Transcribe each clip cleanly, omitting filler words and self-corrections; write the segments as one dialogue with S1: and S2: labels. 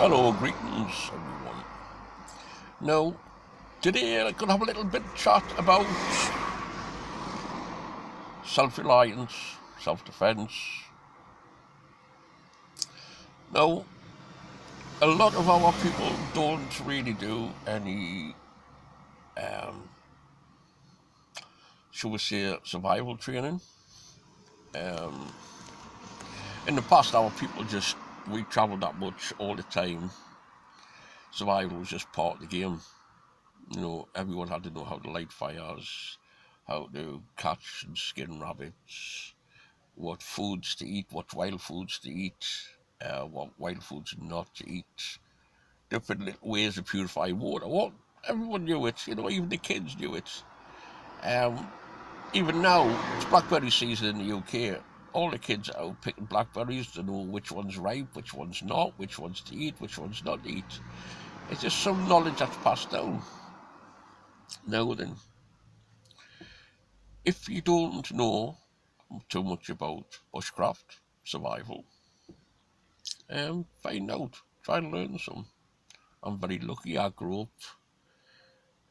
S1: Hello, greetings, everyone. Now, today I'm going to have a little bit of chat about self-reliance, self-defense. Now, a lot of our people don't really do any, um, shall we say, survival training. Um, in the past, our people we travelled that much all the time. Survival was just part of the game. Everyone had to know how to light fires, how to catch and skin rabbits, what foods to eat, what wild foods to eat, what wild foods not to eat, different little ways to purify water. Well, everyone knew it, even the kids knew it. Um, Even now, it's blackberry season in the UK. All the kids are out picking blackberries to know which one's ripe, which one's not, which ones to eat, which ones not to eat. It's just some knowledge that's passed down. Now then, if you don't know too much about bushcraft, survival, find out, try and learn some. I'm very lucky. I grew up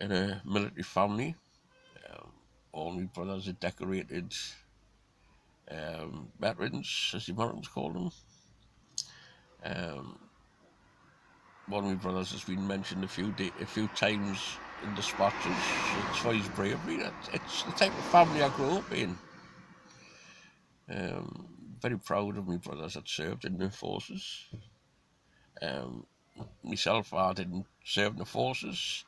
S1: in a military family. Um, all my brothers are decorated veterans, as the Americans call them. Um, One of my brothers has been mentioned a few times in dispatches. It's for his bravery. It's the type of family I grew up in. Um, Very proud of my brothers that served in the forces. Um, Myself, I didn't serve in the forces.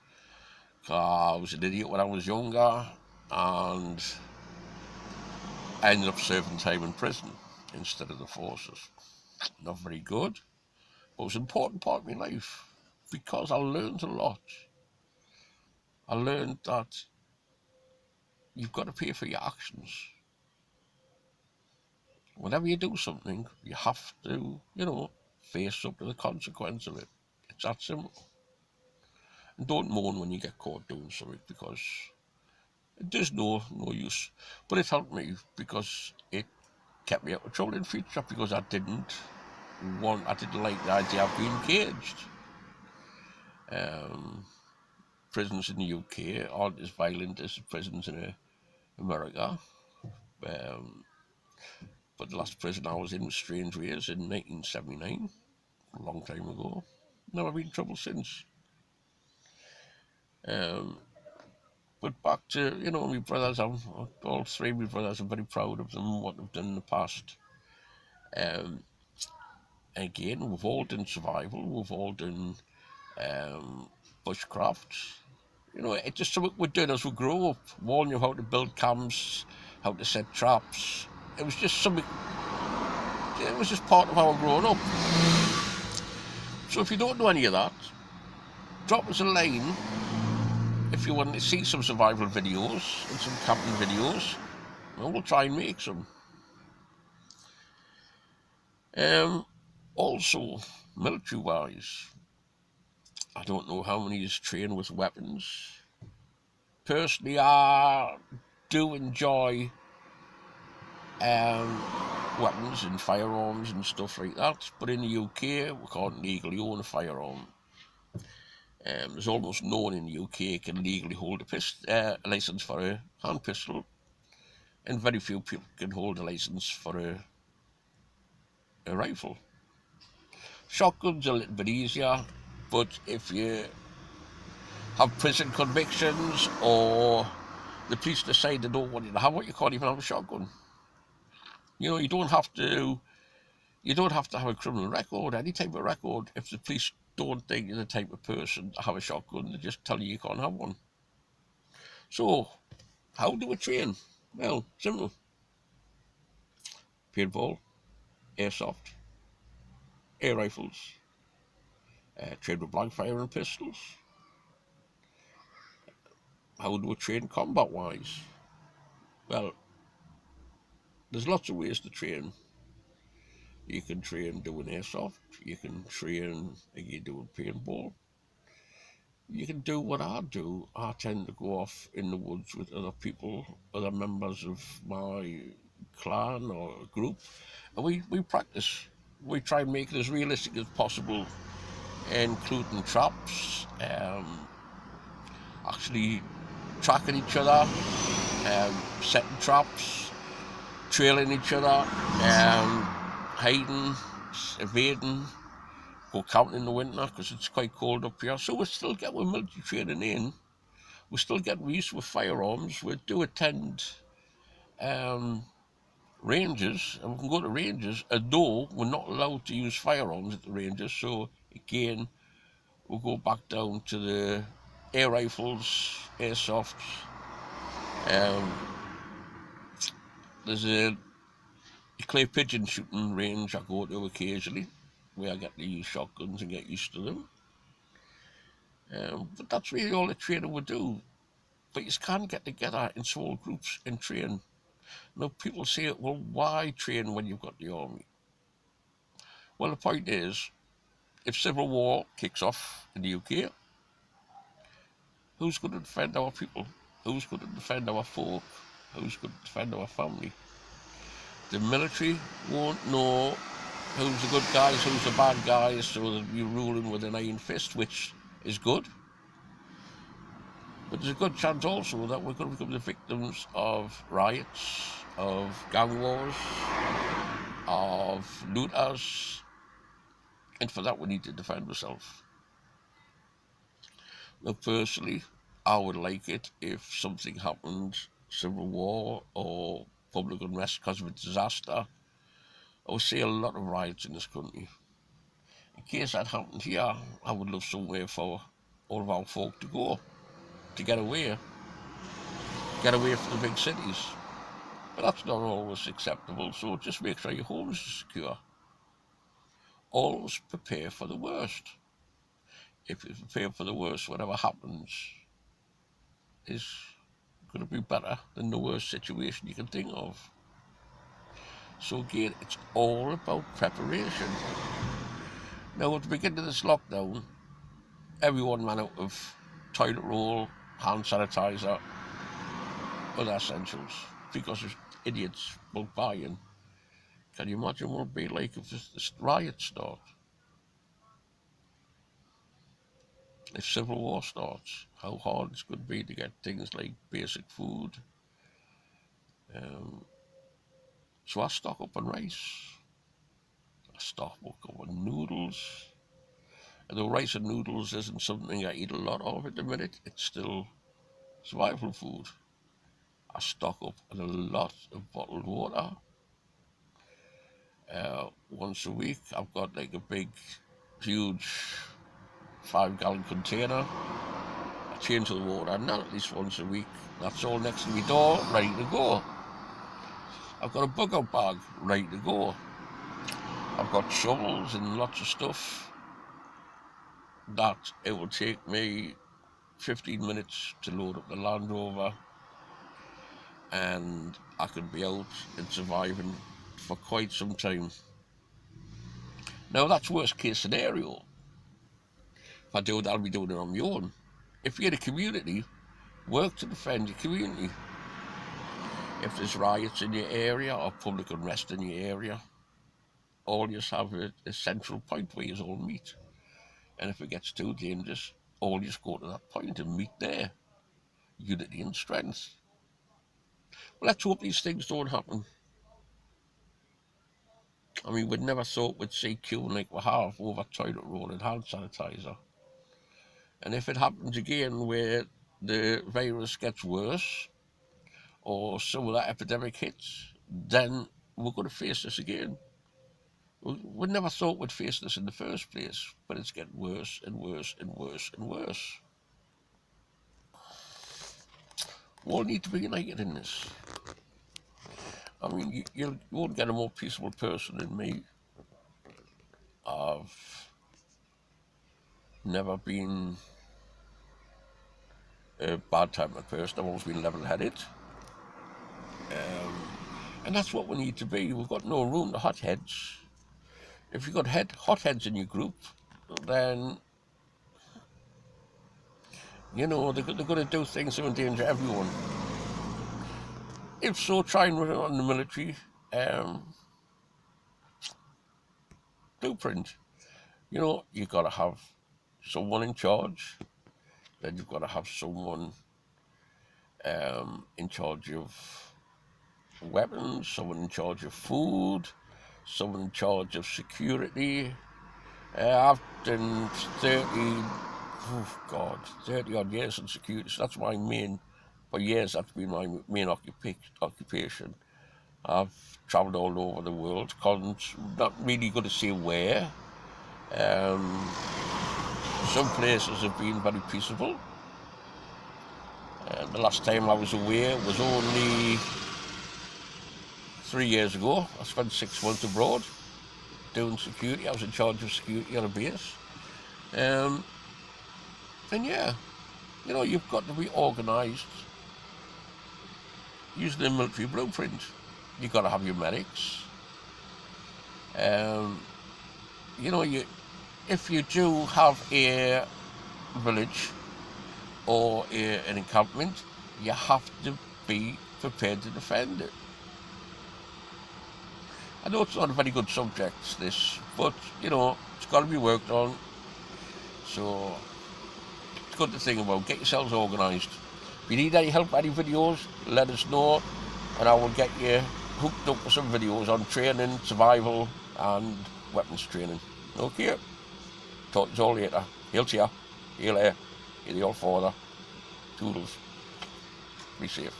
S1: I was an idiot when I was younger, and I ended up serving time in prison instead of the forces. Not very good, but it was an important part of my life because I learned a lot. I learned that you've got to pay for your actions. Whenever you do something, you have to, face up to the consequence of it. It's that simple. And don't moan when you get caught doing something because there's no use. But it helped me because it kept me out of trouble in future because I didn't like the idea of being caged. Um, Prisons in the UK aren't as violent as prisons in America. Um, but the last prison I was in was Strange Ways in 1979, a long time ago. Never been in trouble since. Um, but back to, my brothers, all three of my brothers, I'm very proud of them, what they've done in the past. Um, Again, we've all done survival, we've all done bushcraft. It's just something we did as we grew up. We all knew how to build camps, how to set traps. It was just something, it was just part of our growing up. So if you don't know any of that, drop us a line if you want to see some survival videos and some camping videos. And we'll try and make some. Also, military-wise, I don't know how many is trained with weapons. Personally, I do enjoy weapons and firearms and stuff like that, but in the UK we can't legally own a firearm. There's almost no one in the UK can legally hold a license for a hand pistol, and very few people can hold a license for a rifle. Shotgun's a little bit easier, but if you have prison convictions or the police decide they don't want you to have one, you can't even have a shotgun. You don't have to. You don't have to have a criminal record, any type of record. If the police don't think you're the type of person to have a shotgun, they just tell you can't have one. So, how do we train? Well, simple. Paintball, airsoft, air rifles, train with blank fire and pistols. How do we train combat-wise? Well, there's lots of ways to train. You can train doing airsoft. You can train again doing paintball. You can do what I do. I tend to go off in the woods with other people, other members of my clan or group, and we practice. We try and make it as realistic as possible including traps, actually tracking each other, setting traps, trailing each other, hiding, evading, go camping in the winter because it's quite cold up here. So we still get with military training in. We still get used with firearms. We do attend ranges, and we can go to ranges, although we're not allowed to use firearms at the ranges. So again, we'll go back down to the air rifles, airsofts. There's a clay pigeon shooting range I go to occasionally, where I get to use shotguns and get used to them. But that's really all the training would do. But you can't get together in small groups and train. Now, people say, well, why train when you've got the army? Well, the point is, if civil war kicks off in the UK, who's going to defend our people? Who's going to defend our folk? Who's going to defend our family? The military won't know who's the good guys, who's the bad guys, so they'll be ruling with an iron fist, which is good. But there's a good chance also that we're going to become the victims of riots, of gang wars, of looters, and for that we need to defend ourselves. Now, personally, I would like it if something happened, civil war or public unrest because of a disaster. I would see a lot of riots in this country. In case that happened here, I would love somewhere for all of our folk to go, to get away from the big cities. But that's not always acceptable, so just make sure your home is secure. Always prepare for the worst. If you prepare for the worst, whatever happens is going to be better than the worst situation you can think of. So again, it's all about preparation. Now, at the beginning of this lockdown, everyone ran out of toilet roll, hand sanitizer, other essentials, because there's idiots bulk buying. Can you imagine what it'd be like if this riot starts? If civil war starts, how hard it's going to be to get things like basic food. So I stock up on rice. I stock up on noodles. Although rice and noodles isn't something I eat a lot of at the minute, it's still survival food. I stock up on a lot of bottled water. Once a week, I've got like a big, huge 5-gallon container. I change the water, not at least once a week. That's all next to my door, ready to go. I've got a bug-out bag, ready to go. I've got shovels and lots of stuff that it will take me 15 minutes to load up the Land Rover, and I can be out and surviving for quite some time. Now, that's worst case scenario. If I do it, I'll be doing it on my own. If you're in a community, work to defend your community. If there's riots in your area or public unrest in your area, all you have a central point where you all meet. And if it gets too dangerous, all you go to that point and meet there. Unity and strength. Well, let's hope these things don't happen. I mean, we'd never thought we'd see queuing like we have over toilet roll and hand sanitizer. And if it happens again where the virus gets worse or some of that epidemic hits, then we're going to face this again. We never thought we'd face this in the first place, but it's getting worse and worse and worse and worse. We all need to be united in this. I mean, you won't get a more peaceful person than me. I've never been a bad tempered person. I've always been level-headed. And that's what we need to be. We've got no room to hotheads. If you've got hotheads in your group, then, you know, they're going to do things to endanger everyone. If so, try and run it on the military blueprint. You know, you've got to have someone in charge, then you've got to have someone in charge of weapons, someone in charge of food, someone in charge of security. I've done 30 odd years in security, so that's my main, for years that's been my main occupation. I've travelled all over the world, not really going to say where. Some places have been very peaceable. The last time I was away was only 3 years ago. I spent 6 months abroad doing security. I was in charge of security on a base. And yeah, you know, you've got to be organised using the military blueprint. You've got to have your medics. You know, if you do have a village or an encampment, you have to be prepared to defend it. I know it's not a very good subject, this, but, you know, it's got to be worked on. So it's good to think about. Get yourselves organised. If you need any help, any videos, let us know, and I will get you hooked up with some videos on training, survival, and weapons training. Okay? Talk to you all later. Hail to you. Hail there. You're the old father. Toodles. Be safe.